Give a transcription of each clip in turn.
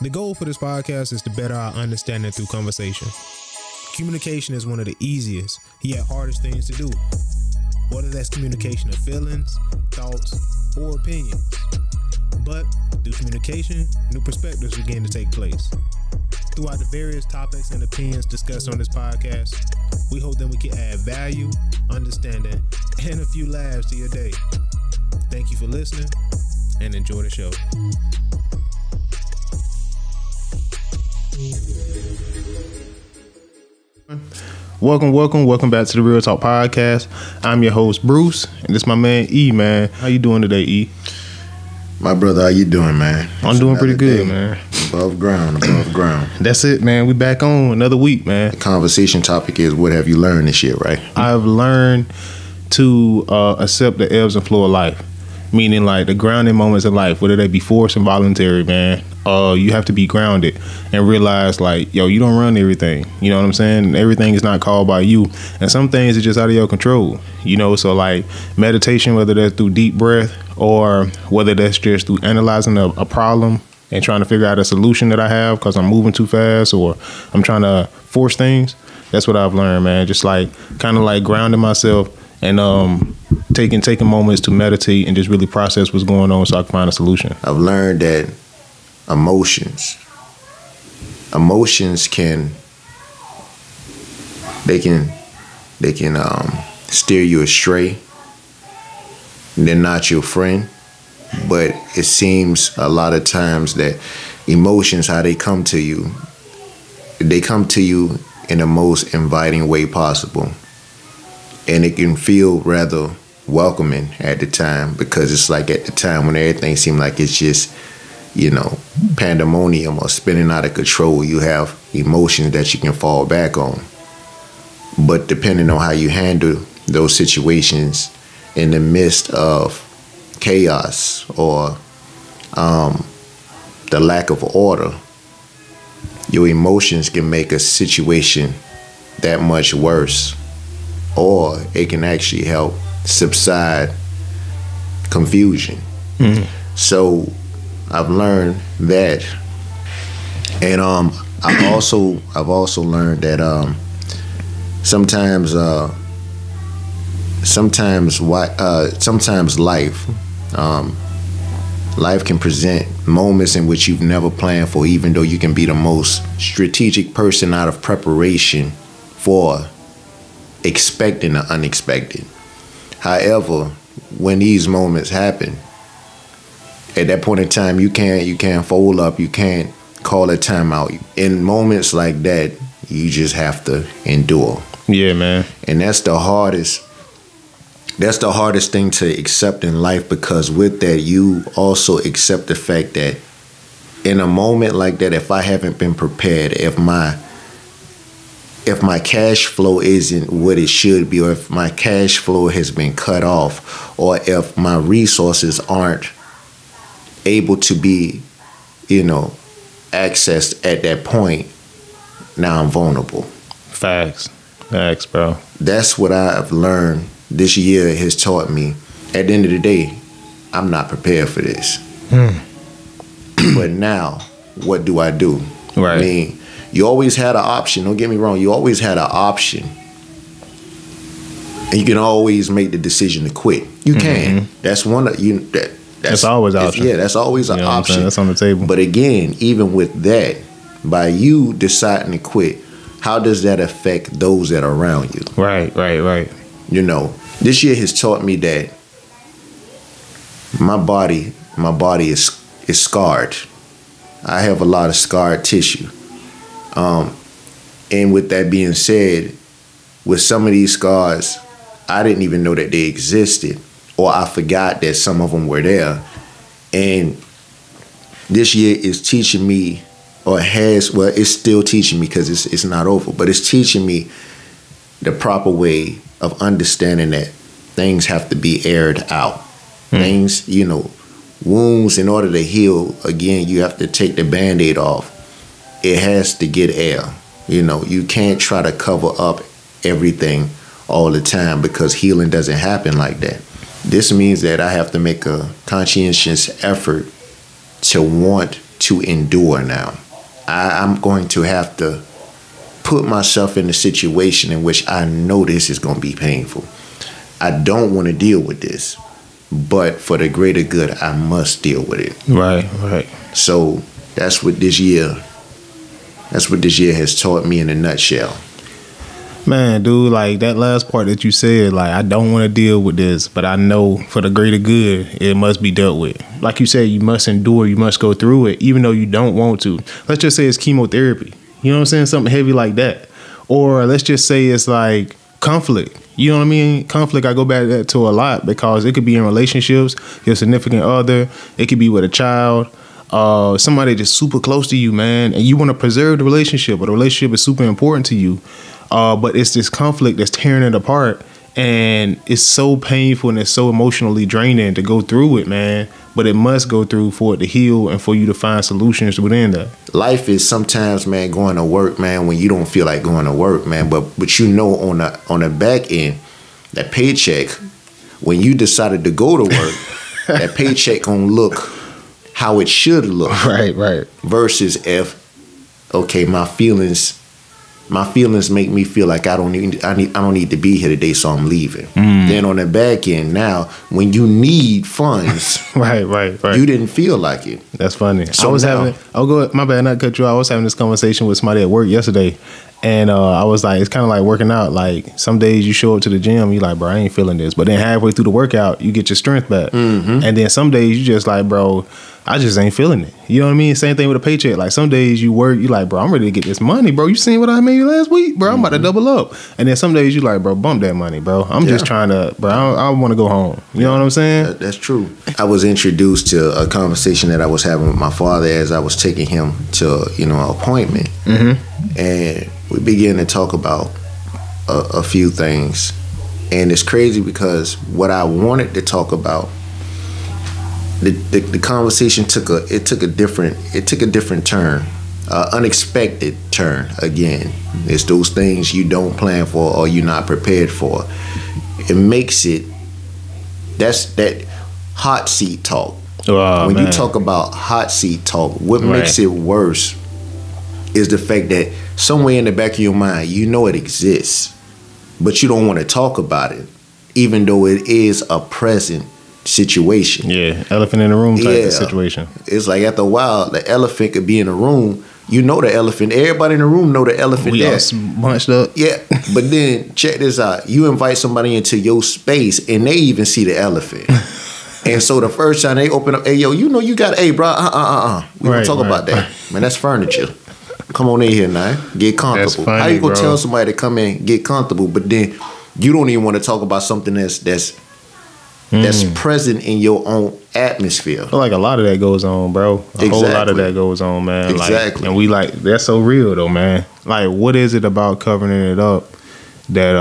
The goal for this podcast is to better our understanding through conversation. Communication is one of the easiest, yet hardest things to do. Whether that's communication of feelings, thoughts, or opinions. But through communication, new perspectives begin to take place. Throughout the various topics and opinions discussed on this podcast, we hope that we can add value, understanding, and a few laughs to your day. Thank you for listening, and enjoy the show. Welcome back to the Real Talk Podcast. I'm your host, Bruce, and this is my man, E, man. How you doing today, E? My brother, how you doing, man? I'm doing pretty good, man. Above ground. That's it, man. We back on another week, man. The conversation topic is, what have you learned this year, right? I've learned to accept the ebbs and flow of life. Meaning, like, the grounding moments in life, whether they be forced and voluntary, man. You have to be grounded and realize, like, yo, you don't run everything. You know what I'm saying? Everything is not called by you. And some things are just out of your control. You know, so, like, meditation, whether that's through deep breath or whether that's just through analyzing a problem and trying to figure out a solution that I have because I'm moving too fast or I'm trying to force things. That's what I've learned, man. Just, like, kind of, like, grounding myself and taking moments to meditate and just really process what's going on so I can find a solution. I've learned that emotions can steer you astray. They're not your friend, but it seems a lot of times that emotions, how they come to you in the most inviting way possible. And it can feel rather welcoming at the time, because it's like at the time when everything seems like it's just, you know, pandemonium or spinning out of control, you have emotions that you can fall back on. But depending on how you handle those situations in the midst of chaos or the lack of order, your emotions can make a situation that much worse. Or it can actually help subside confusion. Mm-hmm. So I've learned that, and I've also learned that sometimes life can present moments in which you've never planned for, even though you can be the most strategic person out of preparation for expecting the unexpected. However, when these moments happen, at that point in time, you can't fold up, you can't call a timeout. In moments like that, you just have to endure. Yeah, man. And that's the hardest thing to accept in life, because with that, you also accept the fact that in a moment like that, if I haven't been prepared, if my cash flow isn't what it should be, or if my cash flow has been cut off, or if my resources aren't able to be, accessed at that point, now I'm vulnerable. Facts, bro. That's what I've learned. This year has taught me, at the end of the day, I'm not prepared for this. But now, what do I do? Right. I mean, you always had an option. Don't get me wrong. You always had an option. And you can always make the decision to quit. You can. That's one of you. That's always an option. Yeah, that's always an option. That's on the table. But again, even with that, by you deciding to quit, how does that affect those that are around you? Right. This year has taught me that my body is scarred. I have a lot of scarred tissue. And with that being said, with some of these scars, I didn't even know that they existed, or I forgot that some of them were there. And this year is teaching me, it's still teaching me, because it's not over, but it's teaching me the proper way of understanding that things have to be aired out. Things, wounds, in order to heal, again, you have to take the Band-Aid off. It has to get air. You can't try to cover up everything all the time, because healing doesn't happen like that. This means that I have to make a conscientious effort to want to endure now. I'm going to have to put myself in a situation in which I know this is going to be painful. I don't want to deal with this, but for the greater good, I must deal with it. Right. So that's what this year has taught me in a nutshell. Man, dude, like that last part that you said, like, I don't want to deal with this, but I know for the greater good, it must be dealt with. Like you said, you must endure, you must go through it, even though you don't want to. Let's just say it's chemotherapy. You know what I'm saying? Something heavy like that. Or let's just say it's like conflict. You know what I mean? Conflict, I go back to a lot because it could be in relationships, your significant other, it could be with a child, somebody just super close to you, man, and you want to preserve the relationship, but the relationship is super important to you. But it's this conflict that's tearing it apart, and it's so painful and it's so emotionally draining to go through it, man. But it must go through for it to heal and for you to find solutions within that. Life is sometimes, man, going to work, man, when you don't feel like going to work, man. But you know, on the back end, that paycheck, when you decided to go to work, that paycheck gonna look how it should look. Right. Versus if, okay, my feelings make me feel like I don't need to be here today, so I'm leaving. Then on the back end now, when you need funds, right. you didn't feel like it. That's funny. So my bad, not cut you off. I was having this conversation with somebody at work yesterday, and I was like, it's kind of like working out. Like some days you show up to the gym, you like, bro, I ain't feeling this. But then halfway through the workout, you get your strength back. And then some days you just like, bro, I just ain't feeling it. You know what I mean? Same thing with a paycheck. Like some days you work, you like, bro, I'm ready to get this money, bro. You seen what I made last week, bro? I'm about to double up. And then some days you like, bro, bump that money, bro. I'm just trying to, bro. I want to go home. You know what I'm saying? That's true. I was introduced to a conversation that I was having with my father as I was taking him to an appointment, and we began to talk about a few things. And it's crazy because what I wanted to talk about, the conversation took a different turn, unexpected turn. Again, it's those things you don't plan for or you're not prepared for. It makes it, that's that hot seat talk. When you talk about hot seat talk, what makes it worse is the fact that somewhere in the back of your mind, you know it exists, but you don't want to talk about it, even though it is a present situation. Yeah, elephant in the room type of situation. It's like after a while, the elephant could be in the room. You know the elephant. Everybody in the room know the elephant. We there. all bunched up. Yeah, but then check this out. You invite somebody into your space, and they even see the elephant. And so the first time they open up, hey yo, you know you got, hey bro, we gonna talk about that, man. That's furniture. Come on in here now, get comfortable. That's funny, how you gonna bro. tell somebody to come in, get comfortable, but then you don't even want to talk about something that's present in your own atmosphere. I feel like a lot of that goes on, bro. A whole lot of that goes on, man. Exactly. Like, and we like, that's so real though, man. Like, what is it about covering it up that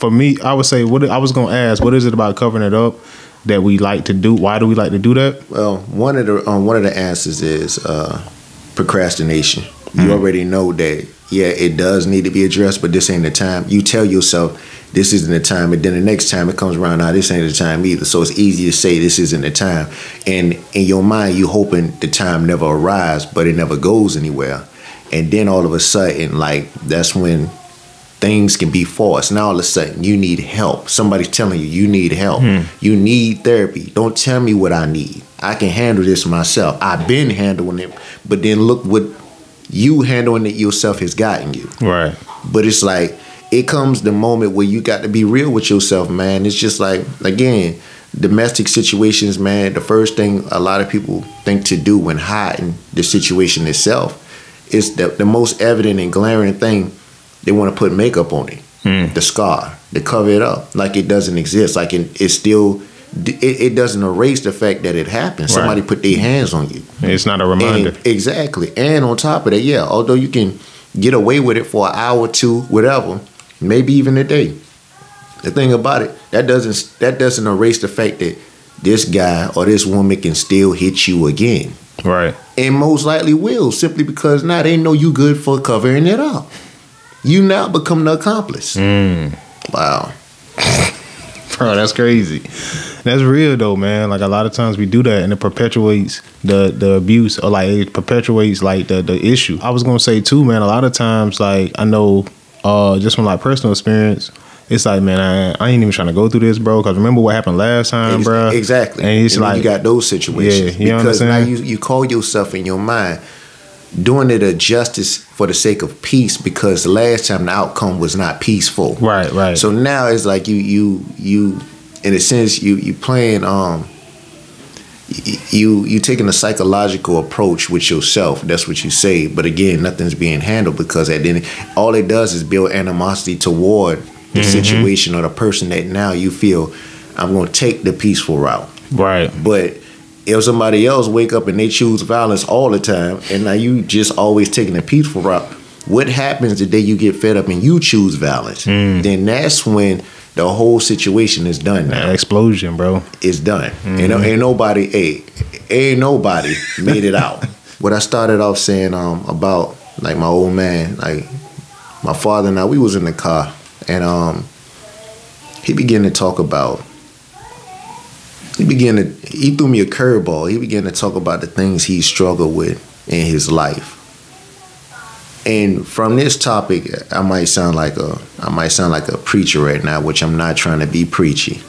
for me, I would say, what I was gonna ask, what is it about covering it up that we like to do? Why do we like to do that? Well, one of the answers is procrastination. You already know that, yeah, it does need to be addressed, but this ain't the time. You tell yourself this isn't the time, and then the next time it comes around, now this ain't the time either. So it's easy to say this isn't the time. And in your mind, you hoping the time never arrives, but it never goes anywhere. And then all of a sudden, like, that's when things can be forced. Now all of a sudden, you need help. Somebody's telling you need help. You need therapy. Don't tell me what I need. I can handle this myself. I've been handling it, but then look what you handling it yourself has gotten you. Right. But it's like, it comes the moment where you got to be real with yourself, man. It's just like, again, domestic situations, man, the first thing a lot of people think to do when hiding the situation itself is the most evident and glaring thing. They want to put makeup on it, the scar, to cover it up, like it doesn't exist, like it's still, it doesn't erase the fact that it happened. Somebody put their hands on you. It's not a reminder. Exactly. And on top of that, yeah, although you can get away with it for an hour or two, whatever, maybe even a day. The thing about it, that doesn't erase the fact that this guy or this woman can still hit you again. Right. And most likely will, simply because now they know you good for covering it up. You now become the accomplice. Wow. Bro, that's crazy. That's real though, man. Like a lot of times we do that and it perpetuates the abuse, or like it perpetuates like the issue. I was gonna say too, man, a lot of times like I know just from like personal experience, it's like, man, I ain't even trying to go through this, bro, because remember what happened last time, bro. Exactly. And it's like you got those situations. Yeah, because now you call yourself in your mind doing it a justice for the sake of peace, because the last time the outcome was not peaceful. Right. So now it's like you in a sense you playing you taking a psychological approach with yourself. That's what you say. But again, nothing's being handled, because at the end, all it does is build animosity toward the situation or the person that now you feel, I'm going to take the peaceful route. Right. But if somebody else wake up and they choose violence all the time, and now you just always taking the peaceful route, what happens the day you get fed up and you choose violence? Then that's when the whole situation is done now. That explosion, bro. It's done. Ain't nobody made it out. What I started off saying about like my old man, like my father and I, we was in the car, and he began to talk about, he threw me a curveball. He began to talk about the things he struggled with in his life. And from this topic, I might sound like a preacher right now, which I'm not trying to be preachy.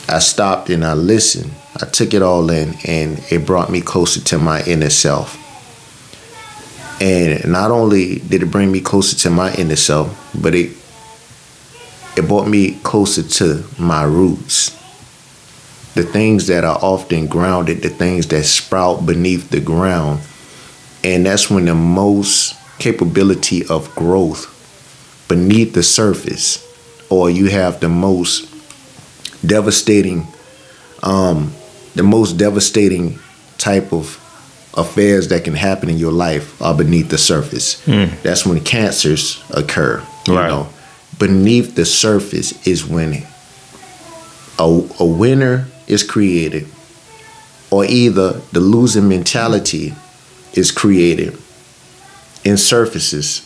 I stopped and I listened. I took it all in, and it brought me closer to my inner self. And not only did it bring me closer to my inner self, but it brought me closer to my roots. The things that are often grounded, the things that sprout beneath the ground. And that's when the most capability of growth beneath the surface, or you have the most devastating type of affairs that can happen in your life are beneath the surface. That's when cancers occur. You know, beneath the surface is when a winner is created, or either the losing mentality is created in surfaces.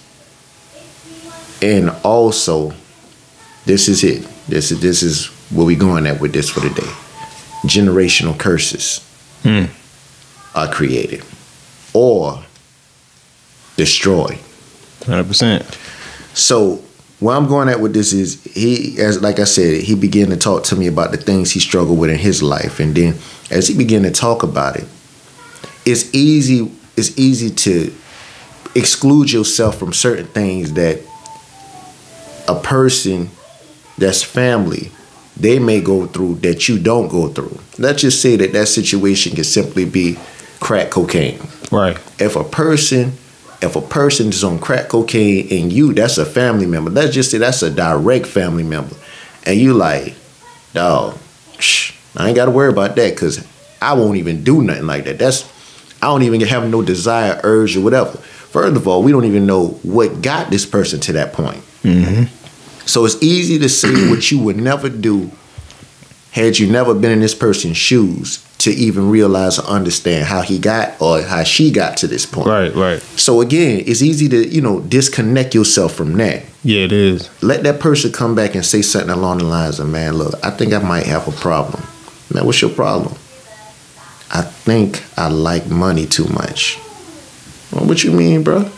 And also, this is it. This is where we going at with this for today. Generational curses are created or destroyed. 100%. So where I'm going at with this is, like I said, he began to talk to me about the things he struggled with in his life. And then as he began to talk about it, it's easy to exclude yourself from certain things that a person that's family, they may go through that you don't go through. Let's just say that situation can simply be crack cocaine. Right. If a person is on crack cocaine and that's a family member, let's just say that's a direct family member, and you like, dog, I ain't got to worry about that, because I won't even do nothing like that. I don't even have no desire, urge, or whatever. First of all, we don't even know what got this person to that point. So it's easy to say what you would never do had you never been in this person's shoes to even realize or understand how he got or how she got to this point. Right. So again, it's easy to, disconnect yourself from that. Yeah, it is. Let that person come back and say something along the lines of, man, look, I think I might have a problem. Man, what's your problem? I think I like money too much. Well, what you mean, bro?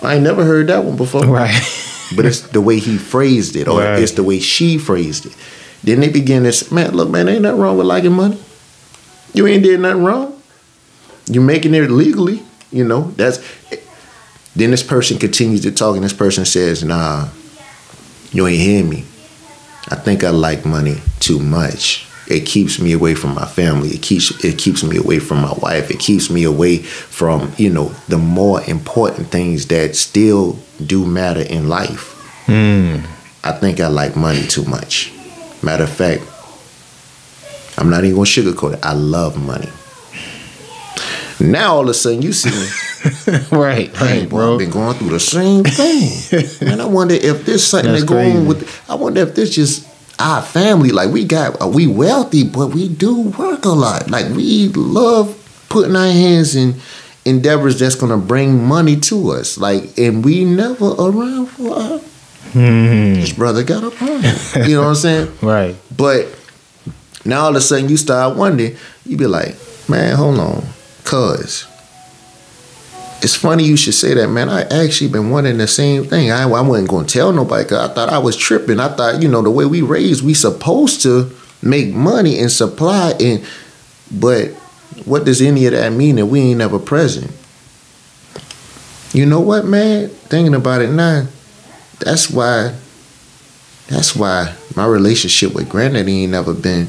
I ain't never heard that one before. Right. But it's the way he phrased it, or it's the way she phrased it. Then they begin to say, man, look, man, ain't nothing wrong with liking money. You ain't did nothing wrong. You making it legally, Then this person continues to talk, and this person says, nah, you ain't hearing me. I think I like money too much. It keeps me away from my family. It keeps me away from my wife. It keeps me away from, the more important things that still do matter in life. I think I like money too much. Matter of fact, I'm not even going to sugarcoat it. I love money. Now all of a sudden you see me. right, bro. I've been going through the same thing. Man, I wonder if there's something that's going on with. I wonder if this just our family. Like we wealthy, but we do work a lot. Like we love putting our hands in endeavors that's gonna bring money to us. Like, and we never around for our. His brother got a problem. You know what I'm saying? Right. But Now all of a sudden you start wondering, you be like, man, hold on, cuz. It's funny you should say that, man. I actually been wondering the same thing. I wasn't going to tell nobody because I thought I was tripping. I thought, the way we raised, we supposed to make money and supply. But what does any of that mean that we ain't never present? You know what, man? Thinking about it now, that's why my relationship with Granddaddy ain't never been,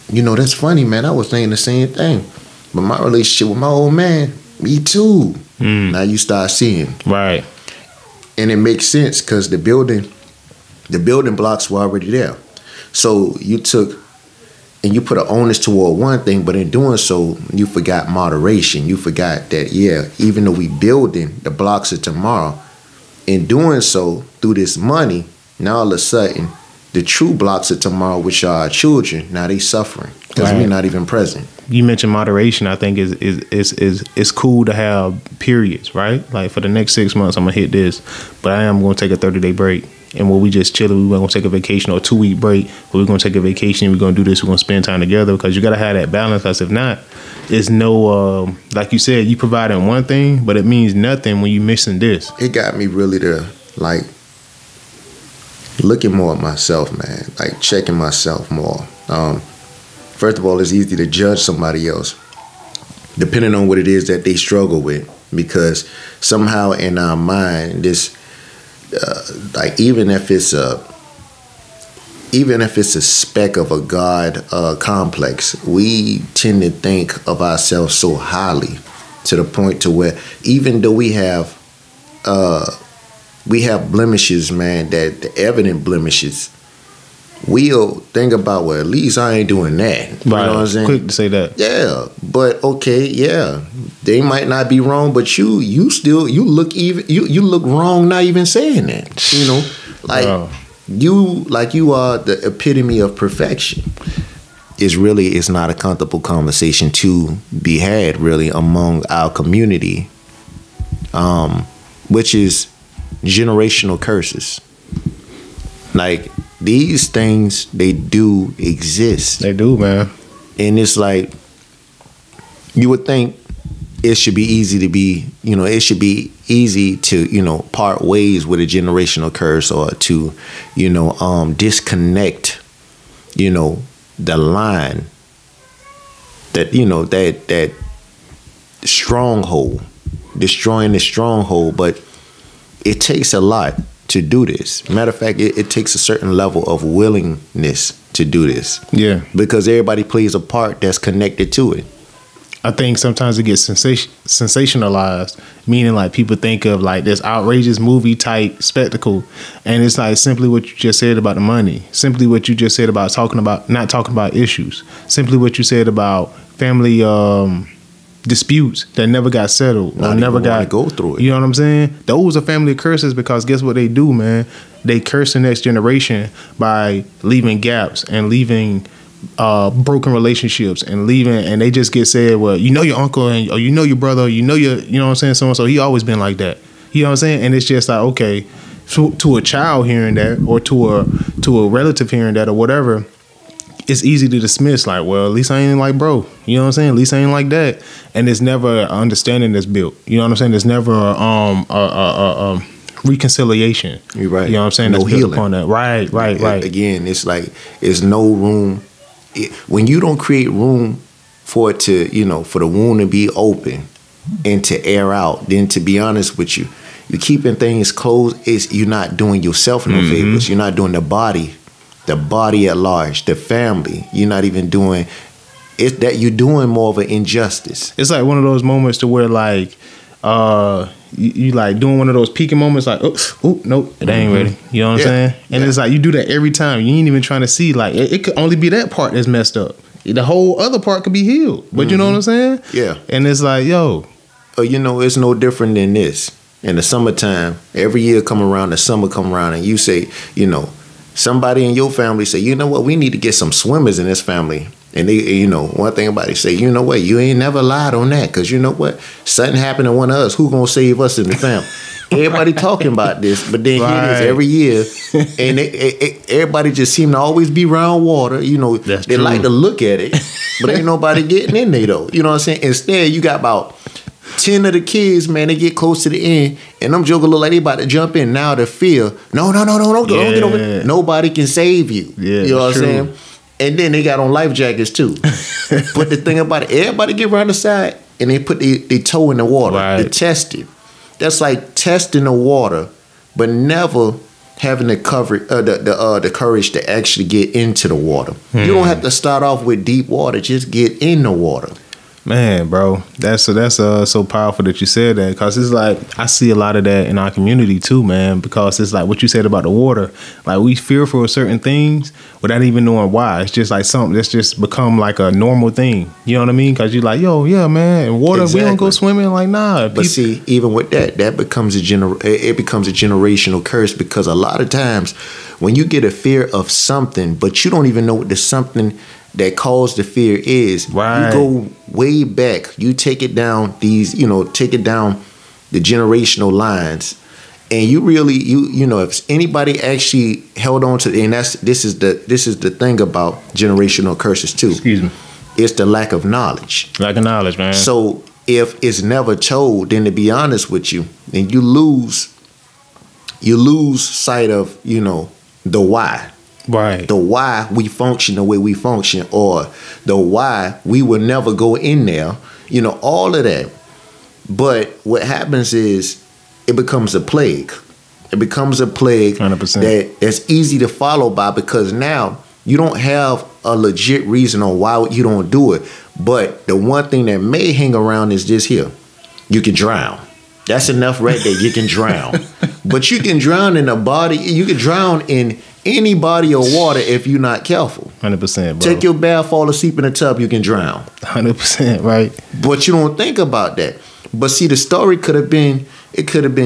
that's funny, man. I was thinking the same thing. But my relationship with my old man, me too. Now you start seeing. Right. And it makes sense because the building blocks were already there. So you took and you put an onus toward one thing, but in doing so, you forgot moderation. You forgot that, even though we building the blocks of tomorrow, in doing so, through this money, now all of a sudden, the true blocks of tomorrow, which are our children, now they suffering because we're not even present. You mentioned moderation. I think is cool to have periods, right? Like for the next 6 months, I'm gonna hit this, but I am gonna take a 30-day break. And when we just chilling, we're gonna take a vacation or a 2-week break. But we're gonna take a vacation. We're gonna do this. We're gonna spend time together because you gotta have that balance. Because if not, it's no like you said, you providing one thing, but it means nothing when you missing this. It got me really to like looking more at myself, man. Like checking myself more. First of all, it's easy to judge somebody else depending on what it is that they struggle with, because somehow in our mind, this like even if it's a speck of a God complex, we tend to think of ourselves so highly to the point to where even though we have blemishes, man, that the evident blemishes, we'll think about, well, at least I ain't doing that. You know what I'm saying? Quick to say that. Yeah, but okay, they might not be wrong, but you look wrong not even saying that. You are the epitome of perfection. It's not a comfortable conversation to be had really among our community, which is generational curses. Like these things, they do exist. They do, man. And it's like, you would think it should be easy to be, it should be easy to, part ways with a generational curse, or to, disconnect, the line that, that stronghold, destroying the stronghold. But it takes a lot to do this. Matter of fact, it takes a certain level of willingness to do this. Yeah. Because everybody plays a part that's connected to it. I think sometimes it gets sensationalized, meaning like people think of like this outrageous movie type spectacle, and it's like simply what you just said about the money, simply what you just said about not talking about issues, simply what you said about family disputes that never got settled or never got go through it. You know what I'm saying? Those are family curses, because guess what they do, man? They curse the next generation by leaving gaps and leaving broken relationships and they just get said, well, your uncle or your brother, or you know what I'm saying, so and so, he always been like that. You know what I'm saying? And it's just like, okay, to a child hearing that, or to a relative hearing that, or whatever, it's easy to dismiss, like, well, at least I ain't like bro. You know what I'm saying? At least I ain't like that. And there's never an understanding that's built. You know what I'm saying? There's never a reconciliation. You're right. You know what I'm saying? No that's healing. Upon that. Right. Again, it's like there's no room. When you don't create room for it to, for the wound to be open and to air out, then to be honest with you, you're keeping things closed. You're not doing yourself no favors. You're not doing the body at large, the family. You're not even doing it. That you're doing more of an injustice. It's like one of those moments to where like you like doing one of those peaking moments, like, oh nope, it ain't ready. You know what I'm saying? And it's like you do that every time. You ain't even trying to see, like, it could only be that part that's messed up. The whole other part could be healed. But you know what I'm saying? Yeah. And it's like, yo, it's no different than this. In the summertime, every year come around, the summer come around, and you say, somebody in your family say, you know what, we need to get some swimmers in this family. And they, you know, one thing about it, say, you know what, you ain't never lied on that, because you know what, something happened to one of us, who gonna save us in the family? Everybody talking about this, but then here it is every year, and everybody just seem to always be around water. You know, That's they true. like to look at it, but ain't nobody getting in there though. You know what I'm saying? Instead, you got about 10 of the kids, man, they get close to the end, and them jokers look like they about to jump in. Now the fear, no, don't get over it. Nobody can save you. Yeah, you know what I'm true. saying? And then they got on life jackets too. But the thing about it, everybody get around the side and they put their toe in the water to Right. test it. That's like testing the water, but never having the courage to actually get into the water. You don't have to start off with deep water; just get in the water. Man, bro, that's so powerful that you said that, because it's like I see a lot of that in our community too, man. Because it's like what you said about the water, like we fearful of certain things without even knowing why. It's just like something that's just become like a normal thing. You know what I mean? Because you're like, yo, yeah, man, in water we don't go Exactly. swimming. Like, nah. But see, even with that becomes it becomes a generational curse, because a lot of times when you get a fear of something, but you don't even know what the something that caused the fear is, Right. you go way back. You take it down take it down the generational lines, and you really you know, if anybody actually held on to, and this is the thing about generational curses too. Excuse me. It's the lack of knowledge. Lack of knowledge, man. So if it's never told, then to be honest with you, then you lose sight of, you know, the why. Right. The why we function the way we function, or the why we will never go in there, you know, all of that. But what happens is it becomes a plague. It becomes a plague 100%. that's easy to follow by, because now you don't have a legit reason on why you don't do it. But the one thing that may hang around is this here. You can drown. That's enough right there. You can drown. But you can drown in a body. You can drown in any body of water if you're not careful. 100%, bro. Take your bath, fall asleep in a tub, you can drown. 100%, right. But you don't think about that. But see, the story could have been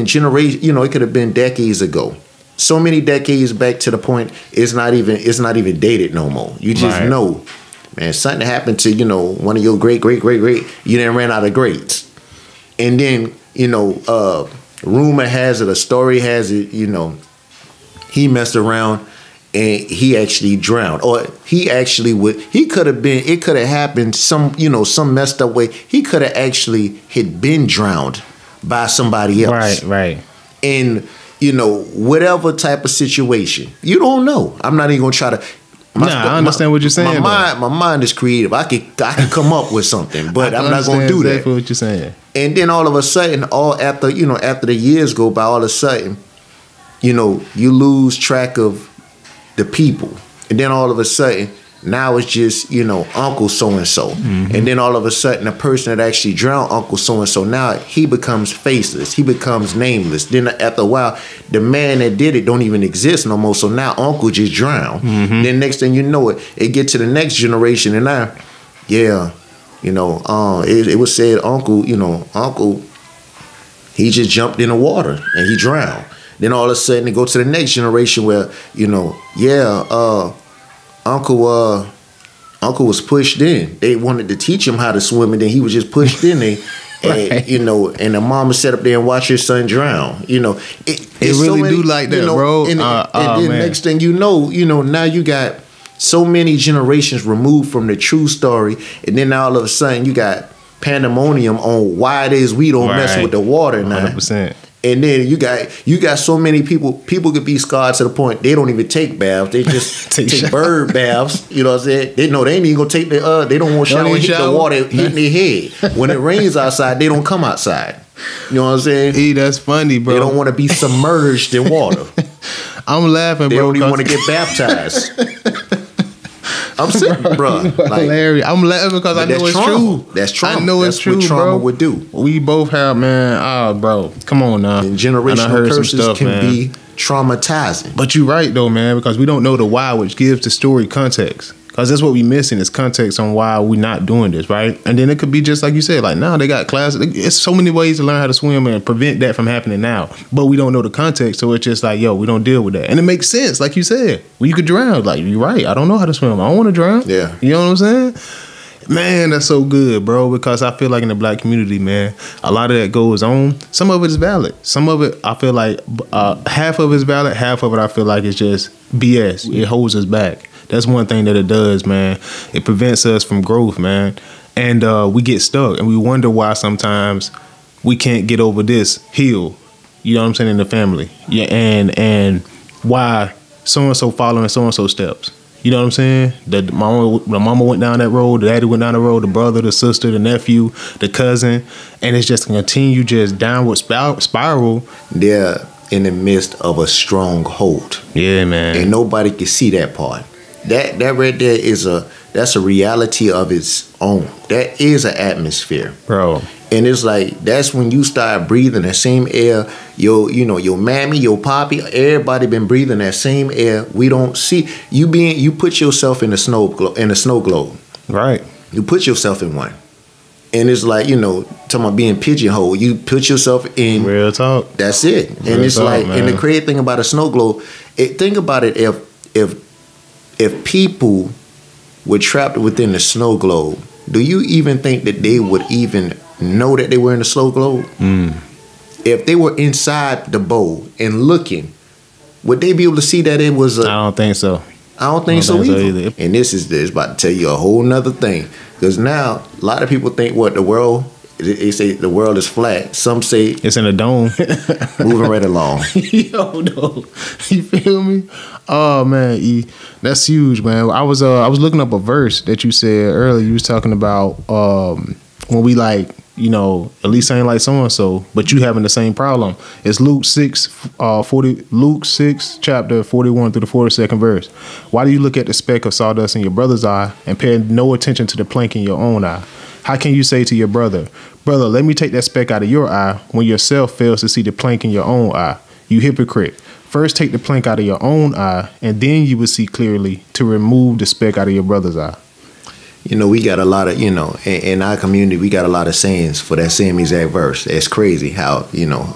generation, you know, it could have been decades ago. So many decades back to the point it's not even dated no more. You just Right. know, man, something happened to, you know, one of your great, you then ran out of greats. And then, you know, rumor has it, a story has it, you know, he messed around and he actually drowned, or it could have happened some messed up way. He could have actually had been drowned by somebody else. Right. In, you know, whatever type of situation. You don't know. I'm not even gonna try to. I understand what you're saying. My mind is creative. I could come up with something, but I'm not gonna do exactly that. what you're saying. And then all of a sudden, after the years go by, all of a sudden, you know, you lose track of the people. And then all of a sudden, now it's just, you know, Uncle so-and-so. Mm-hmm. And then all of a sudden, the person that actually drowned Uncle so-and-so, now he becomes faceless. He becomes nameless. Then after a while, the man that did it don't even exist no more. So now Uncle just drowned. Mm-hmm. Then next thing you know it get to the next generation. And now, yeah, you know, it was said Uncle, he just jumped in the water and he drowned. Then all of a sudden it go to the next generation where, you know, Uncle was pushed in. They wanted to teach him how to swim, and then he was just pushed in there. Right. And, you know, and the mama sat up there and watched his son drown. You know, It really do like that, you know, bro. And then Man. next thing you know, now you got so many generations removed from the true story, and then all of a sudden you got pandemonium on why it is we don't mess Right. with the water now. 100%. And then you got so many people could be scarred to the point they don't even take baths. They just Take take shower. bird baths. You know what I'm saying? They ain't even gonna take they don't want to shower Don't and even hit the shower? water hitting their head. When it rains outside, they don't come outside. You know what I'm saying? E, that's funny, bro. They don't want to be submerged in water. I'm laughing, They bro. don't even because- want to get baptized. I'm saying, bro. Like, hilarious. I'm laughing because I but know that's it's trauma. true. That's trauma. I know That's it's true, what trauma bro. would do. We both have, man. Bro, come on now. And I done generational heard some curses stuff, can man. be traumatizing. But you're right though, man, because we don't know the why, which gives the story context. Because that's what we missing is context on why we not doing this, right? And then it could be just like you said, like now they got classes. It's so many ways to learn how to swim and prevent that from happening now. But we don't know the context, so it's just like, yo, we don't deal with that. And it makes sense, like you said. Well, you could drown. Like, you're right. I don't know how to swim. I don't want to drown. Yeah. You know what I'm saying? Man, that's so good, bro, because I feel like in the black community, man, a lot of that goes on. Some of it is valid. Some of it, I feel like half of it is valid. Half of it, I feel like it's just BS. It holds us back. That's one thing that it does, man. It prevents us from growth, man. And we get stuck, and we wonder why sometimes we can't get over this hill, you know what I'm saying, in the family. Yeah, and why so-and-so following so-and-so steps. You know what I'm saying? The mama went down that road, the daddy went down the road, the brother, the sister, the nephew, the cousin, and it's just a continue just downward spiral. They're in the midst of a stronghold. Yeah, man. And nobody can see that part. That right there that's a reality of its own. That is an atmosphere, bro. And it's like that's when you start breathing the same air. Your mammy, your poppy, everybody been breathing that same air. We don't see you put yourself in a snow globe. Right. You put yourself in one. And it's like, talking about being pigeonholed. You put yourself in real talk. That's it. Real and it's talk, like, man. and the crazy thing about a snow globe, think about it, if people were trapped within the snow globe, do you even think that they would even know that they were in the snow globe? If they were inside the bowl and looking, would they be able to see that it was I don't think so. I don't think so either. And this is about to tell you a whole nother thing. Because now, a lot of people think the world, they say the world is flat. Some say it's in a dome. moving right along. Yo, no. You feel me? Oh, man, E. That's huge, man. I was looking up a verse that you said earlier. You was talking about when we like, at least ain't like so-and-so, but you having the same problem. It's Luke 6, chapter 41 through the 42nd verse. Why do you look at the speck of sawdust in your brother's eye and pay no attention to the plank in your own eye? How can you say to your brother, let me take that speck out of your eye when yourself fails to see the plank in your own eye? You hypocrite. First take the plank out of your own eye, and then you will see clearly to remove the speck out of your brother's eye. We got a lot of, in our community, we got a lot of sayings for that same exact verse. It's crazy how,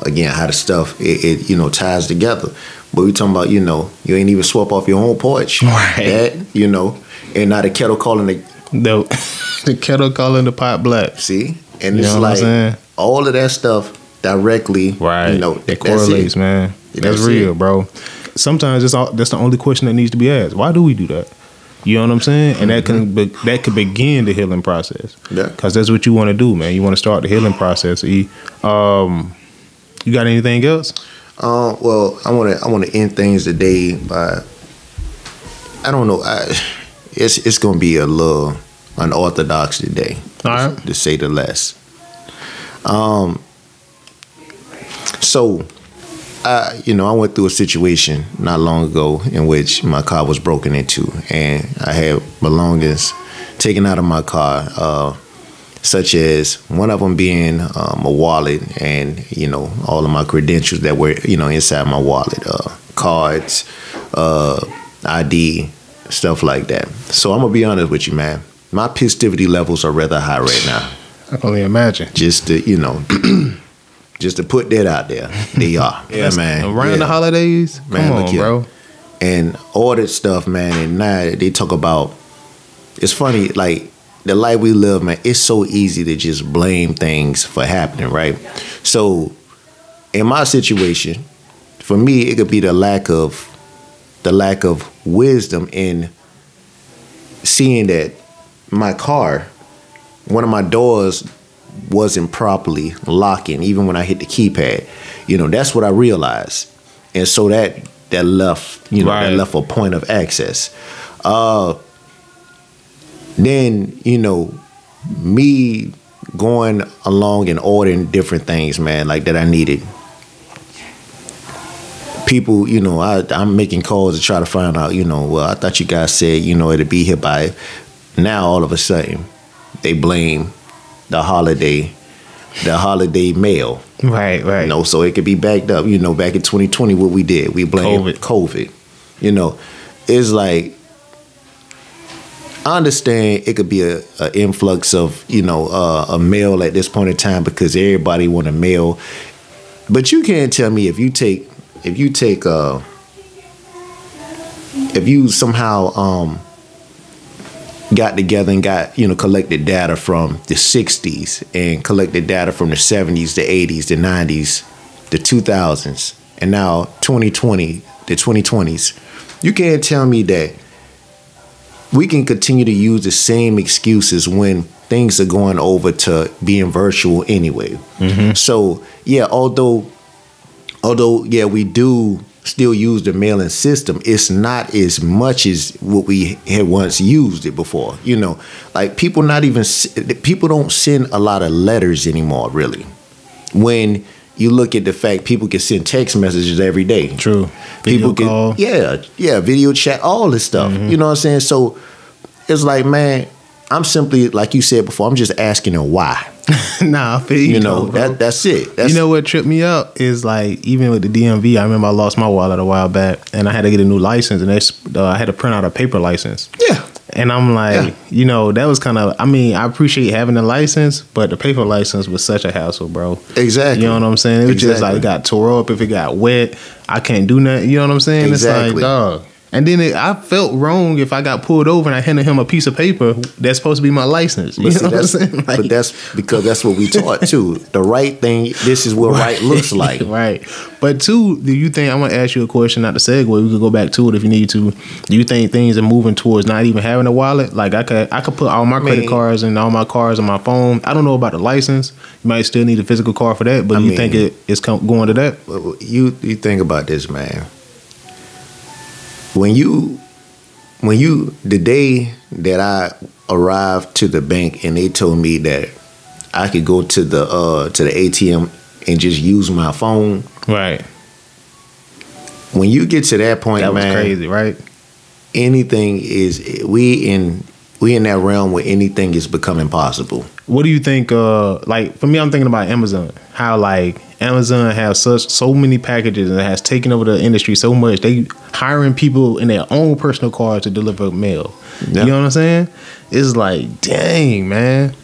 again, how the stuff, it ties together. But we talking about, you ain't even swap off your own porch. Right. That, and not the kettle calling the kettle calling the pot black. See? And it's like all of that stuff directly, right. It correlates, man. That's real, it. Bro. Sometimes that's the only question that needs to be asked. Why do we do that? You know what I'm saying? And that can begin the healing process. Yeah. Because that's what you want to do, man. You want to start the healing process. You got anything else? Well, I want to end things today by, I don't know. It's gonna be a little unorthodox today, all right, to say the less. So, I went through a situation not long ago in which my car was broken into, and I had belongings taken out of my car, such as one of them being a wallet and, all of my credentials that were, inside my wallet, cards, ID, stuff like that. So I'm going to be honest with you, man. My festivity levels are rather high right now. I can only imagine. Just to, just to put that out there, they are. Yeah, man. Around the holidays, man, come on, bro. And all that stuff, man. And now they talk about, it's funny, like the life we live, man, it's so easy to just blame things for happening, right? So in my situation, for me, it could be the lack of wisdom in seeing that my car, one of my doors wasn't properly locking, even when I hit the keypad. That's what I realized. And so that left, right. That left a point of access. Then, me going along and ordering different things, man, like that I needed. People, I'm making calls to try to find out, well, I thought you guys said, it'd be here by now. All of a sudden, they blame the holiday mail. Right. So it could be backed up. Back in 2020, what we did, we blamed COVID. It's like, I understand it could be a influx of a mail at this point in time because everybody want a mail, but you can't tell me if you somehow got together and got collected data from the 60s and collected data from the 70s, the 80s, the 90s, the 2000s, and now 2020, the 2020s. You can't tell me that we can continue to use the same excuses when things are going over to being virtual anyway. Mm-hmm. So yeah, although yeah, we do still use the mailing system, it's not as much as what we had once used it before. Like people don't send a lot of letters anymore, really. When you look at the fact people can send text messages every day. True. People can, video chat, all this stuff. Mm-hmm. You know what I'm saying? So it's like, man, I'm simply, like you said before, I'm just asking her why. Nah, I feel you. That's it. You know what tripped me up is like, even with the DMV, I remember I lost my wallet a while back and I had to get a new license, and I had to print out a paper license. Yeah. And I'm like, that was kind of, I appreciate having the license, but the paper license was such a hassle, bro. Exactly. You know what I'm saying? It was just like, it got tore up. If it got wet, I can't do nothing. You know what I'm saying? Exactly. It's like, dog. And then I felt wrong if I got pulled over and I handed him a piece of paper that's supposed to be my license. You know what I'm saying? Like, but that's because that's what we taught too. The right thing, this is what right looks like. Right. But two, do you think, I'm going to ask you a question, not to segue, we could go back to it if you need to. Do you think things are moving towards not even having a wallet? Like I could put all my credit cards and all my cards on my phone. I don't know about the license. You might still need a physical card for that, but do you think it's going to that? You think about this, man. When you the day that I arrived to the bank and they told me that I could go to the ATM and just use my phone. Right. When you get to that point, that was man, crazy, right? Anything is we in that realm where anything is becoming possible. What do you think? Like for me, I'm thinking about Amazon. How like Amazon has so many packages and it has taken over the industry so much. They hiring people in their own personal cars to deliver mail. Yep. You know what I'm saying? It's like, dang, man.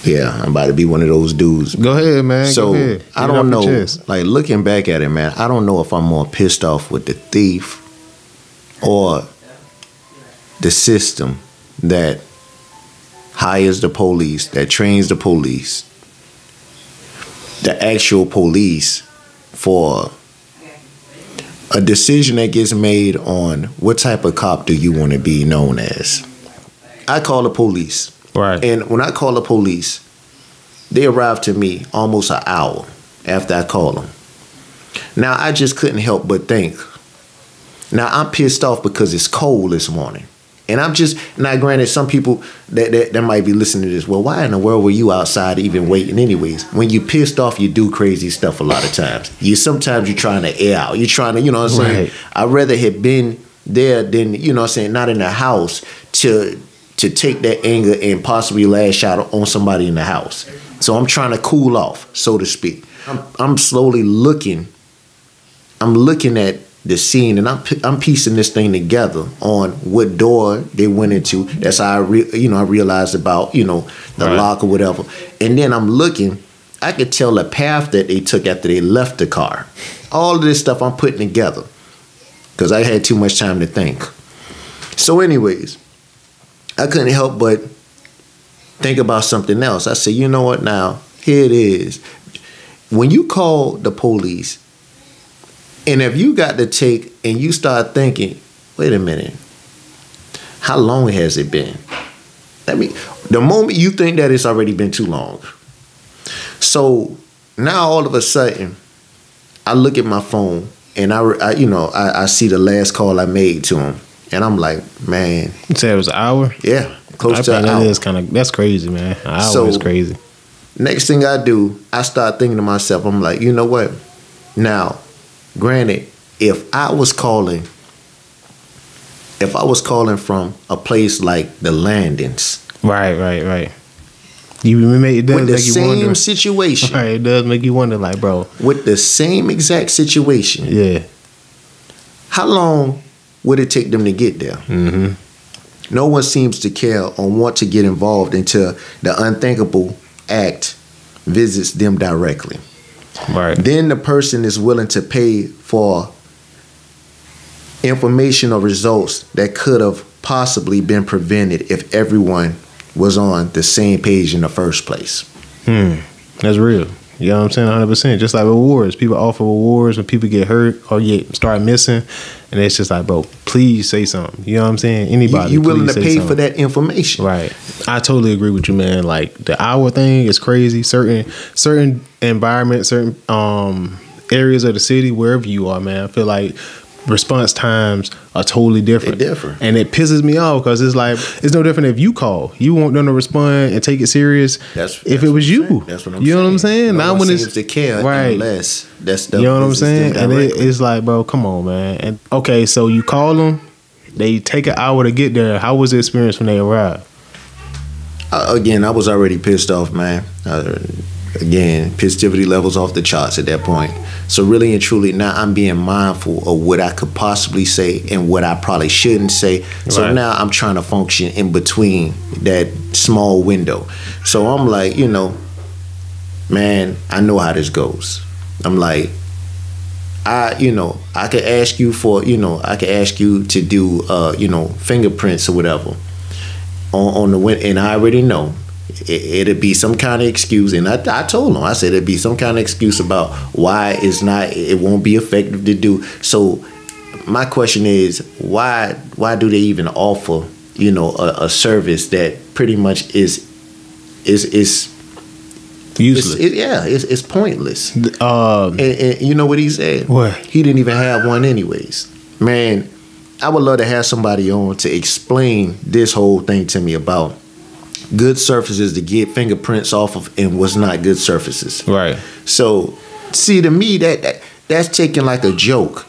Yeah, I'm about to be one of those dudes. Go ahead, man. So go ahead. I don't know. Like looking back at it, man, I don't know if I'm more pissed off with the thief or the system that hires the police, that trains the police, the actual police, for a decision that gets made on what type of cop do you want to be known as. I call the police. Right. And when I call the police, they arrive to me almost an hour after I call them. Now, I just couldn't help but think. Now, I'm pissed off because it's cold this morning. And I'm just, now granted, some people that might be listening to this, well, why in the world were you outside even waiting anyways? When you pissed off, you do crazy stuff a lot of times. Sometimes you're trying to air out. You're trying to, you know what I'm saying? Right. I'd rather have been there than, you know what I'm saying, not in the house to take that anger and possibly lash out on somebody in the house. So I'm trying to cool off, so to speak. I'm slowly looking at the scene, and I'm piecing this thing together on what door they went into. That's how I realized about the right. lock or whatever. And then I'm looking. I could tell the path that they took after they left the car. All of this stuff I'm putting together because I had too much time to think. So, anyways, I couldn't help but think about something else. I said, you know what? Now here it is. When you call the police. And if you got to take and you start thinking, wait a minute, how long has it been? The moment you think that it's already been too long. So now all of a sudden, I look at my phone and I see the last call I made to him, and I'm like, man. You said it was an hour? Yeah, close to an hour. That's crazy, man. An hour is crazy. Next thing I do, I start thinking to myself, I'm like, you know what? Now, granted, if I was calling from a place like the Landings, right. It does with the make you same wonder. situation, right? It does make you wonder, like, bro, with the same exact situation, yeah. How long would it take them to get there? Mm-hmm. No one seems to care or want to get involved until the unthinkable act visits them directly. Right. Then the person is willing to pay for information or results that could have possibly been prevented if everyone was on the same page in the first place. That's real. You know what I'm saying? 100%. Just like rewards. People offer rewards when people get hurt or start missing. And it's just like, bro, please say something. You know what I'm saying? Anybody. You willing to pay something for that information. Right. I totally agree with you, man. Like the hour thing is crazy. Certain environments, certain areas of the city, wherever you are, man, I feel like response times are totally different. They're different. And it pisses me off because it's like, it's no different if you call. You want them to respond and take it serious if it was you. That's what I'm saying. You know what I'm saying? No Not one when seems to care unless that's the, you know what I'm saying? And it's like, bro, come on, man. And okay, so you call them, they take an hour to get there. How was the experience when they arrived? Again, I was already pissed off, man. Again, positivity levels off the charts at that point. So really and truly, now I'm being mindful of what I could possibly say and what I probably shouldn't say. So Right. now I'm trying to function in between that small window. So I'm like, man, I know how this goes. I'm like, I could ask you for, I could ask you to do, fingerprints or whatever on the window, and I already know. It'd be some kind of excuse, and I told him, I said it'd be some kind of excuse about why it won't be effective to do. So my question is, why do they even offer, a service that pretty much is useless? It's pointless. And you know what he said? What? He didn't even have one anyways. Man, I would love to have somebody on to explain this whole thing to me about good surfaces to get fingerprints off of and what's not good surfaces. Right. So, see, to me, that's taken like a joke.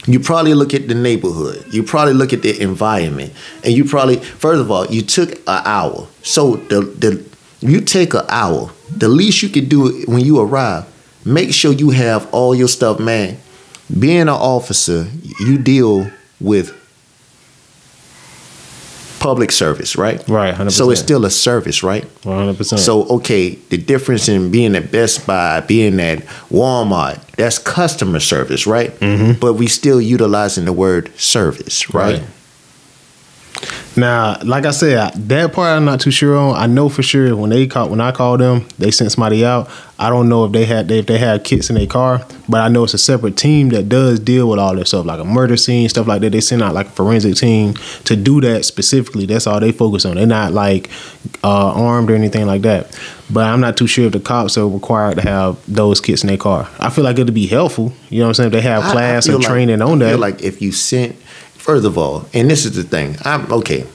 You probably look at the neighborhood. You probably look at the environment. And you probably, first of all, you took an hour. So, you take an hour. The least you could do when you arrive, make sure you have all your stuff, man. Being an officer, you deal with public service, right? Right, 100%. So it's still a service, right? 100%. So, okay, the difference in being at Best Buy, being at Walmart, that's customer service, right? Mm-hmm. But we still utilizing the word service, right? Now, like I said, that part I'm not too sure on. I know for sure when I called them, they sent somebody out. I don't know if they had kits in their car, but I know it's a separate team that does deal with all that stuff, like a murder scene, stuff like that. They send out like a forensic team to do that specifically. That's all they focus on. They're not like armed or anything like that. But I'm not too sure if the cops are required to have those kits in their car. I feel like it'd be helpful. You know what I'm saying? If they have class or training on that. I feel like if you sent, first of all, and this is the thing, okay.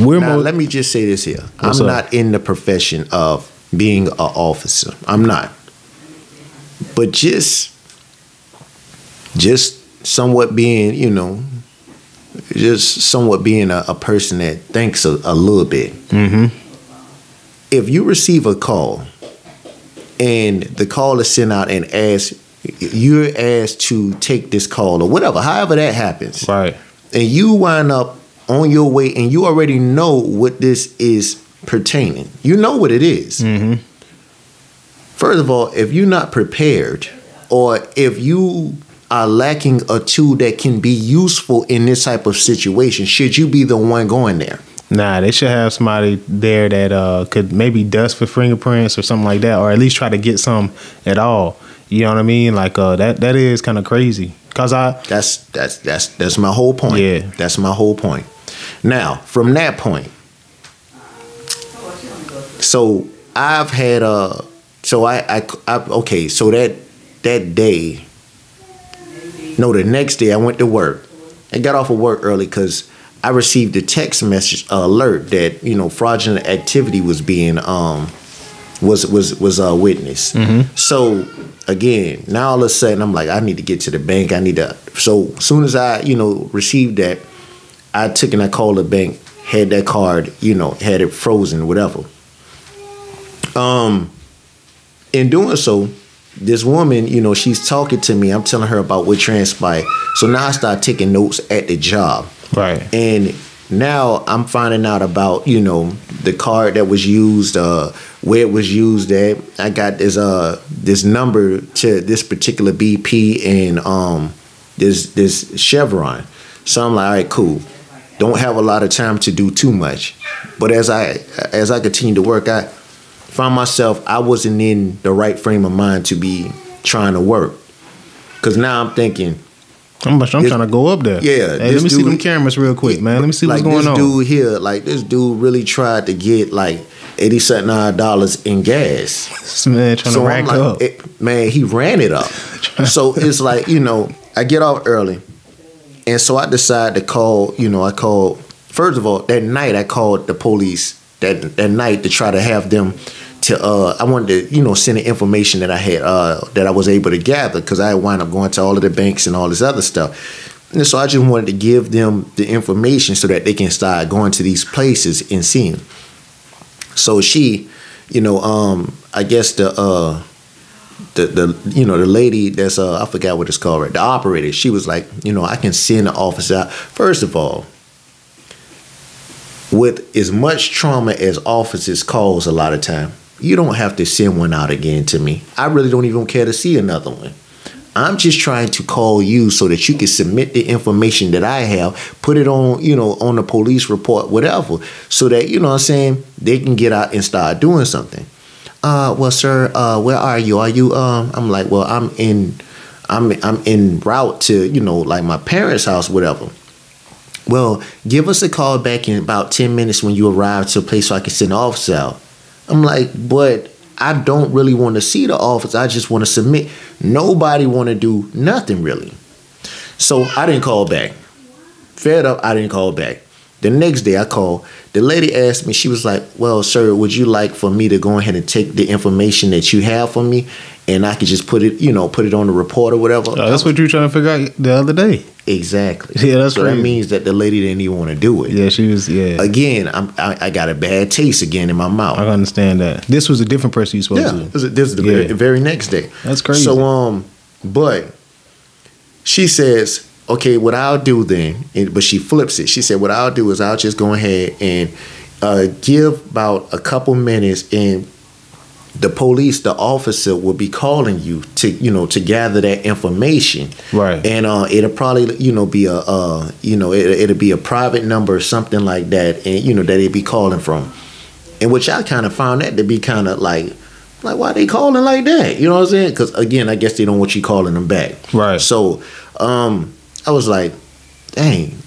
Let me just say this here. I'm not in the profession of being an officer. I'm not. But just somewhat being, a person that thinks a little bit. Mm-hmm. If you receive a call and the call is sent out and you're asked to take this call or whatever, however that happens. Right. And you wind up on your way and you already know what this is pertaining. You know what it is. Mm-hmm. First of all, if you're not prepared or if you are lacking a tool that can be useful in this type of situation, should you be the one going there? Nah, they should have somebody there that could maybe dust for fingerprints or something like that, or at least try to get some at all. You know what I mean? Like that is kind of crazy. Cause that's my whole point. Yeah, that's my whole point. Now, from that point, so I've had so that day, no, the next day I went to work. I got off of work early because I received a text message alert that fraudulent activity was being was witnessed. Mm-hmm. So again, now all of a sudden I'm like, I need to get to the bank. So as soon as I received that, I took and I called the bank, had that card, had it frozen, whatever. In doing so, this woman, she's talking to me. I'm telling her about what transpired. So now I start taking notes at the job. Right. And now I'm finding out about, the card that was used, where it was used at. I got this number to this particular BP and this Chevron. So I'm like, all right, cool. Don't have a lot of time to do too much. But as I continue to work, I found myself, I wasn't in the right frame of mind to be trying to work. Because now I'm thinking, I'm trying to go up there. Yeah. Hey, let me see them cameras real quick, man. Let me see what's going on. This dude really tried to get like $80-something in gas. This man trying to rack up. Man, he ran it up. So it's like, I get off early. And so I decided to call, first of all, that night I called the police that night to try to have them I wanted to, send the information that I had, that I was able to gather, because I wound up going to all of the banks and all this other stuff. And so I just wanted to give them the information so that they can start going to these places and seeing. So she, I guess the lady that's, I forgot what it's called, right? The operator, she was like, I can send the officer out. First of all, with as much trauma as officers cause a lot of time, you don't have to send one out again to me. I really don't even care to see another one. I'm just trying to call you so that you can submit the information that I have, put it on, on the police report, whatever, so that, they can get out and start doing something. Well, sir, where are you? Are you, I'm like, well, I'm en route to, like my parents' house, whatever. Well, give us a call back in about 10 minutes when you arrive to a place so I can send the officer out. I'm like, but I don't really want to see the officer. I just want to submit. Nobody want to do nothing really. So I didn't call back. Fed up, I didn't call back. The next day I called. The lady asked me, she was like, well, sir, would you like for me to go ahead and take the information that you have for me and I could just put it on the report or whatever? That's what you were trying to figure out the other day. Exactly. Yeah, that's so crazy. That means that the lady didn't even want to do it. Yeah, she was, yeah. Again, I got a bad taste again in my mouth. I understand that. This was a different person you spoke to. This is the very next day. That's crazy. So, but she says, okay, what I'll do then, but she flips it. She said, what I'll do is I'll just go ahead and give about a couple minutes, and the police, the officer will be calling you to gather that information. Right. And it'll probably, be it'll be a private number or something like that, and, that they'll be calling from. And which I kind of found that to be kind of like, why they calling like that? You know what I'm saying? Because, again, I guess they don't want you calling them back. Right. So, I was like, dang,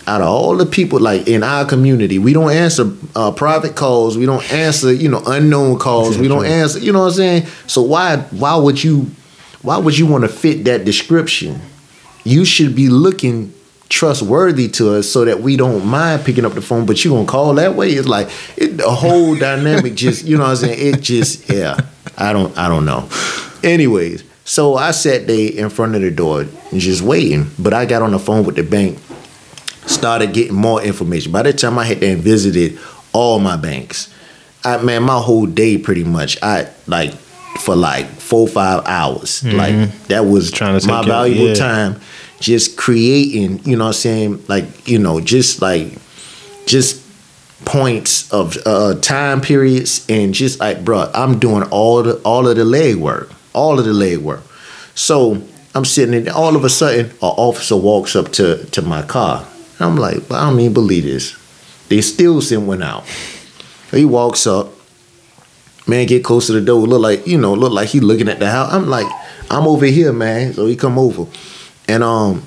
out of all the people, in our community, we don't answer private calls. We don't answer, unknown calls. We don't answer, you know what I'm saying? So why would you want to fit that description? You should be looking trustworthy to us so that we don't mind picking up the phone, but you gonna call that way? It's like the whole dynamic just, you know what I'm saying? It just, yeah, I don't know. Anyways, so I sat there in front of the door and just waiting, but I got on the phone with the bank, started getting more information. By the time I had then visited all my banks, my whole day pretty much, for 4 or 5 hours. Mm-hmm. That was my valuable time just creating, you know what I'm saying? Just points of time periods, and just bro, I'm doing all of the legwork. So I'm sitting in, all of a sudden, an officer walks up to my car. And I'm like, well, I don't even believe this. They still sent one out. He walks up, man, get close to the door, look like he looking at the house. I'm like, I'm over here, man. So he come over. And I'm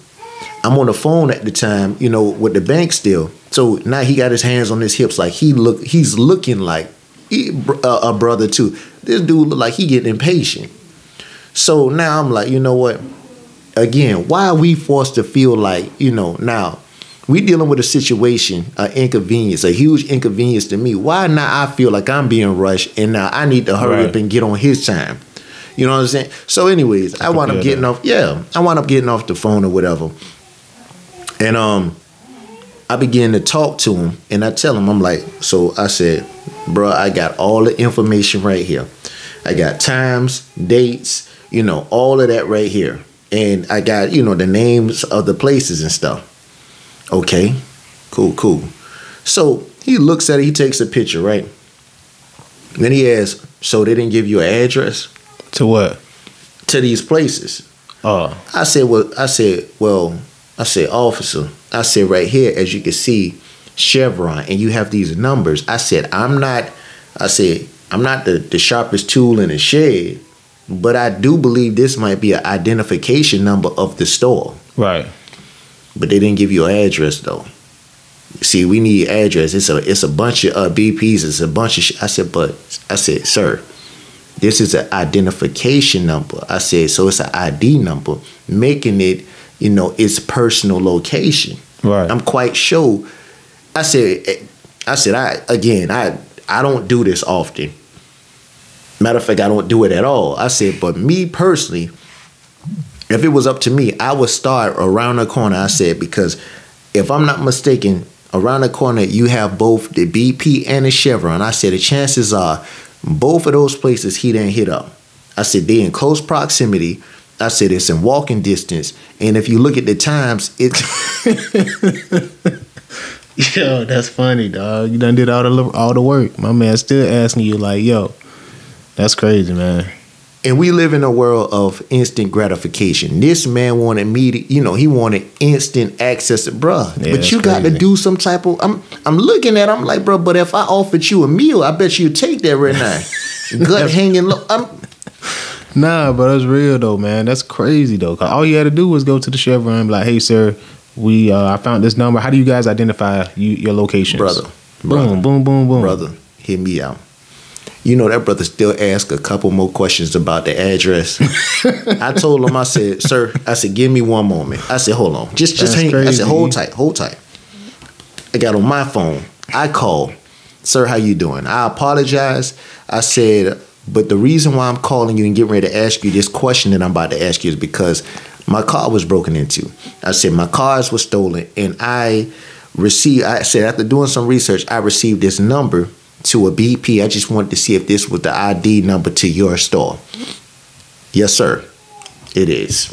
on the phone at the time, with the bank still. So now he got his hands on his hips, he's looking like a brother too. This dude look like he getting impatient. So now I'm like, you know what? Again, why are we forced to feel like, now we dealing with a situation, an inconvenience, a huge inconvenience to me. Why now I feel like I'm being rushed and now I need to hurry up and get on his time. You know what I'm saying? So anyways, I wound up getting off the phone or whatever. And I began to talk to him, and I tell him, I'm like, so I said, bro, I got all the information right here. I got times, dates, all of that right here. And I got, the names of the places and stuff. Okay, Cool. So he looks at it, he takes a picture, right? Then he asks, so they didn't give you an address? To what? To these places. Oh. I said, officer, I said, right here, as you can see, Chevron, and you have these numbers. I said, I'm not the sharpest tool in the shed, but I do believe this might be an identification number of the store. Right. But they didn't give you an address, though. See, we need address. It's a bunch of BPs. It's a bunch of I said, sir, this is an identification number. I said, so it's an ID number, making it, its personal location. Right. I'm quite sure. I said, I don't do this often. Matter of fact, I don't do it at all. I said, but me personally, if it was up to me, I would start around the corner. I said, because if I'm not mistaken, around the corner, you have both the BP and the Chevron. I said, the chances are both of those places he didn't hit up. I said, they in close proximity. I said, it's in walking distance. And if you look at the times, it's... Yo, that's funny, dog. You done did all the work. My man still asking you like, yo, that's crazy, man. And we live in a world of instant gratification. This man wanted me to, he wanted instant access to, bruh. Yeah, but you got to do some type of, I'm looking at, I'm like, bruh, but if I offered you a meal, I bet you'd take that right now. Gut hanging low. Nah, but that's real though, man. That's crazy though. 'Cause all you had to do was go to the Chevron and be like, hey, sir, I found this number. How do you guys identify your locations? Brother. Boom. Brother, hear me out. That brother still asked a couple more questions about the address. I told him, I said, sir, give me one moment. I said, hold on. Just hang. Crazy. I said, hold tight. I got on my phone. I called. Sir, how you doing? I apologize. I said, but the reason why I'm calling you and getting ready to ask you this question that I'm about to ask you is because my car was broken into. I said, my cars were stolen, and I said, after doing some research, I received this number to a BP. I just wanted to see if this was the ID number to your store. Yes, sir. It is.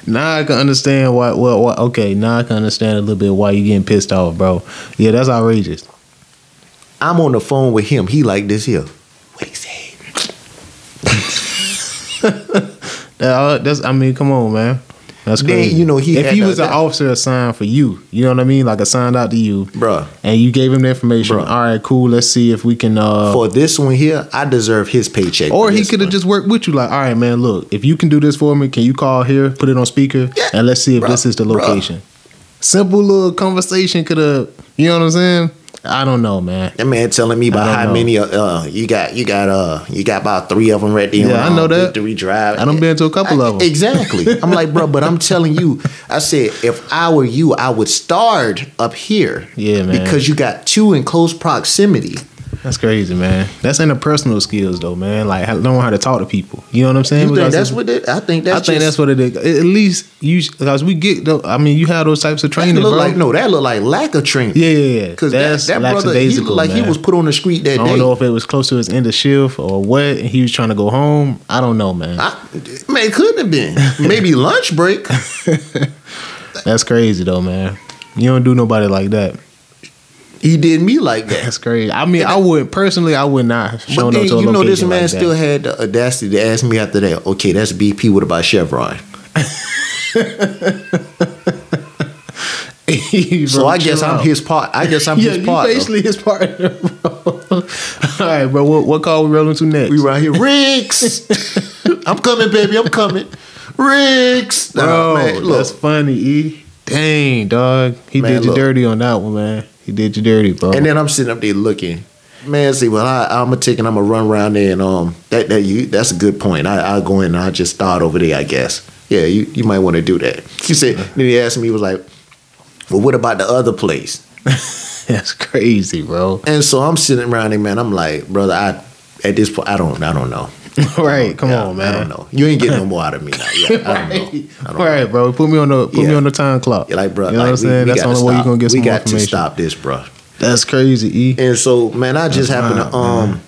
Now I can understand why. Okay. Now I can understand a little bit why you getting pissed off, bro. Yeah, that's outrageous. I'm on the phone with him. He like this here. What he said? Come on, man. That's crazy. Then, if he was an officer assigned for you, you know what I mean? Like assigned out to you. Bruh. And you gave him the information. Bruh. All right, cool. Let's see if we can. For this one here, I deserve his paycheck. Or he could have just worked with you. Like, all right, man, look, if you can do this for me, can you call here, put it on speaker, and let's see if this is the location. Simple little conversation could have, you know what I'm saying? I don't know, man. That man telling me about how many you got about 3 of them right there. Yeah, I know that. To redrive. I done been to a couple of them. Exactly. I'm like, bro, but I'm telling you, I said, if I were you, I would start up here. Yeah, man. Because you got 2 in close proximity. That's crazy, man. That's interpersonal skills, though, man. Like, knowing how to talk to people. You know what I'm saying? You think that's what it? I think that's what it is. At least because we get. You have those types of training, bro. That look like lack of training. Yeah. Because that brother, he looked like he was put on the street that day. I don't know if it was close to his end of shift or what. And he was trying to go home. I don't know, man. It couldn't have been. Maybe lunch break. That's crazy, though, man. You don't do nobody like that. He did me like that. That's crazy. I mean, I would not have shown up to a location this man like still had the audacity to ask me after that. Okay, that's BP. What about Chevron? So I guess I'm his part. His part. Basically his partner, bro. All right, bro. What call we rolling to next? We right here. Riggs. I'm coming, baby. I'm coming. Riggs. Bro, man, that's funny, E. Dang, dog. He did you dirty on that one, man. He did you dirty, bro. And then I'm sitting up there looking. Man, see, well, I'm going to run around there, and that's a good point. I'll go in and I'll just start over there, I guess. Yeah, you might want to do that. He said, then he asked me, he was like, well, what about the other place? That's crazy, bro. And so I'm sitting around there, man. I'm like, brother, at this point, I don't know. Right, come on, man. I don't know. You ain't getting no more out of me now. Yeah, I don't know. All right, bro. Put me on the time clock. You're like, bro, you know what I'm saying? That's the only way you're gonna get some more information. We got to stop this, bro. That's crazy, E. And so, man, I just happen to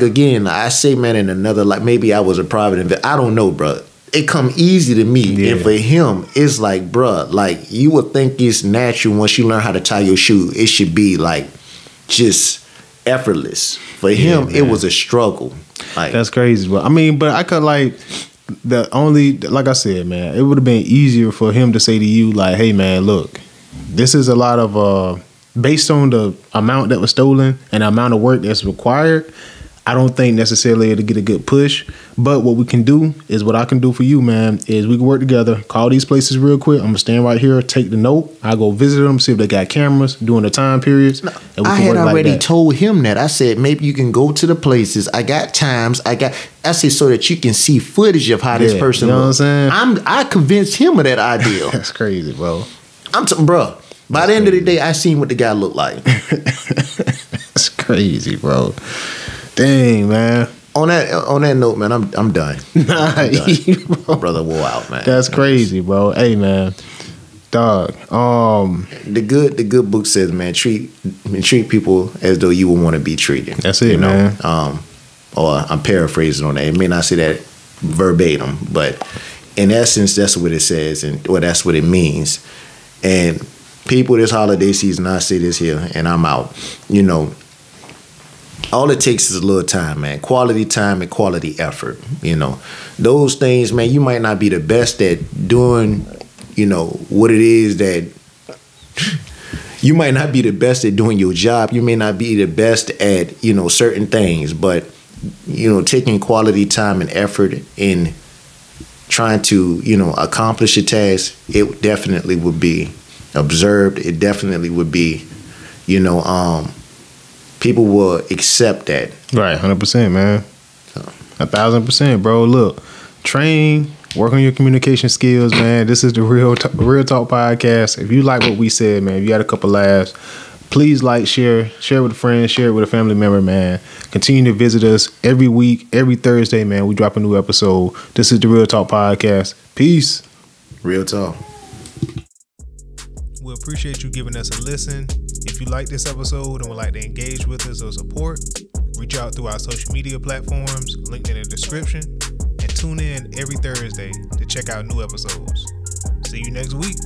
again, I say, man, in another, like maybe I was a private investor. I don't know, bro. it come easy to me. Yeah. And for him, it's like, bruh, like you would think it's natural once you learn how to tie your shoe. It should be like just effortless. For him, man. it was a struggle. Like That's crazy. But I mean, but I could like like I said, man, it would have been easier for him to say to you, like, hey man, look, this is a lot of based on the amount that was stolen and the amount of work that's required, I don't think necessarily it'll get a good push. But what we can do is what I can do for you, man, is we can work together, call these places real quick. I'm gonna stand right here, take the note. I go visit them, see if they got cameras during the time periods. And we I can had work already like that. told him that. I said, maybe you can go to the places. I got times. I said, so that you can see footage of how this Yeah, person you know looks. what I'm saying? I convinced him of that idea. That's crazy, bro. Bro, by the end of the day, I seen what the guy looked like. That's crazy, bro. Dang, man. On that note, man, I'm done. Nah, My brother wore out, man. that's crazy, bro. Hey, man, dog. The good book says, man, treat people as though you would want to be treated. That's it, you know? man. Or I'm paraphrasing on that. It may not say that verbatim, but in essence, that's what it says, that's what it means. And people, this holiday season, I say this here, and I'm out. You know, all it takes is a little time, man. Quality time and quality effort. You know, those things, man. You might not be the best at doing, you know, what it is that. You might not be the best at doing your job. You may not be the best at, you know, certain things, but, you know, taking quality time and effort in trying to, you know, accomplish a task, it definitely would be observed. It definitely would be, you know, people will accept that. Right, 100%, man. 1,000%, bro. Look, train, work on your communication skills, man. This is the Real Talk podcast. If you like what we said, man, if you had a couple laughs, please like, share with a friend, share it with a family member, man. Continue to visit us every week, every Thursday, man. We drop a new episode. This is the Real Talk podcast. Peace. Real talk. We appreciate you giving us a listen. If you like this episode and would like to engage with us or support, reach out through our social media platforms, linked in the description, and tune in every Thursday to check out new episodes. See you next week.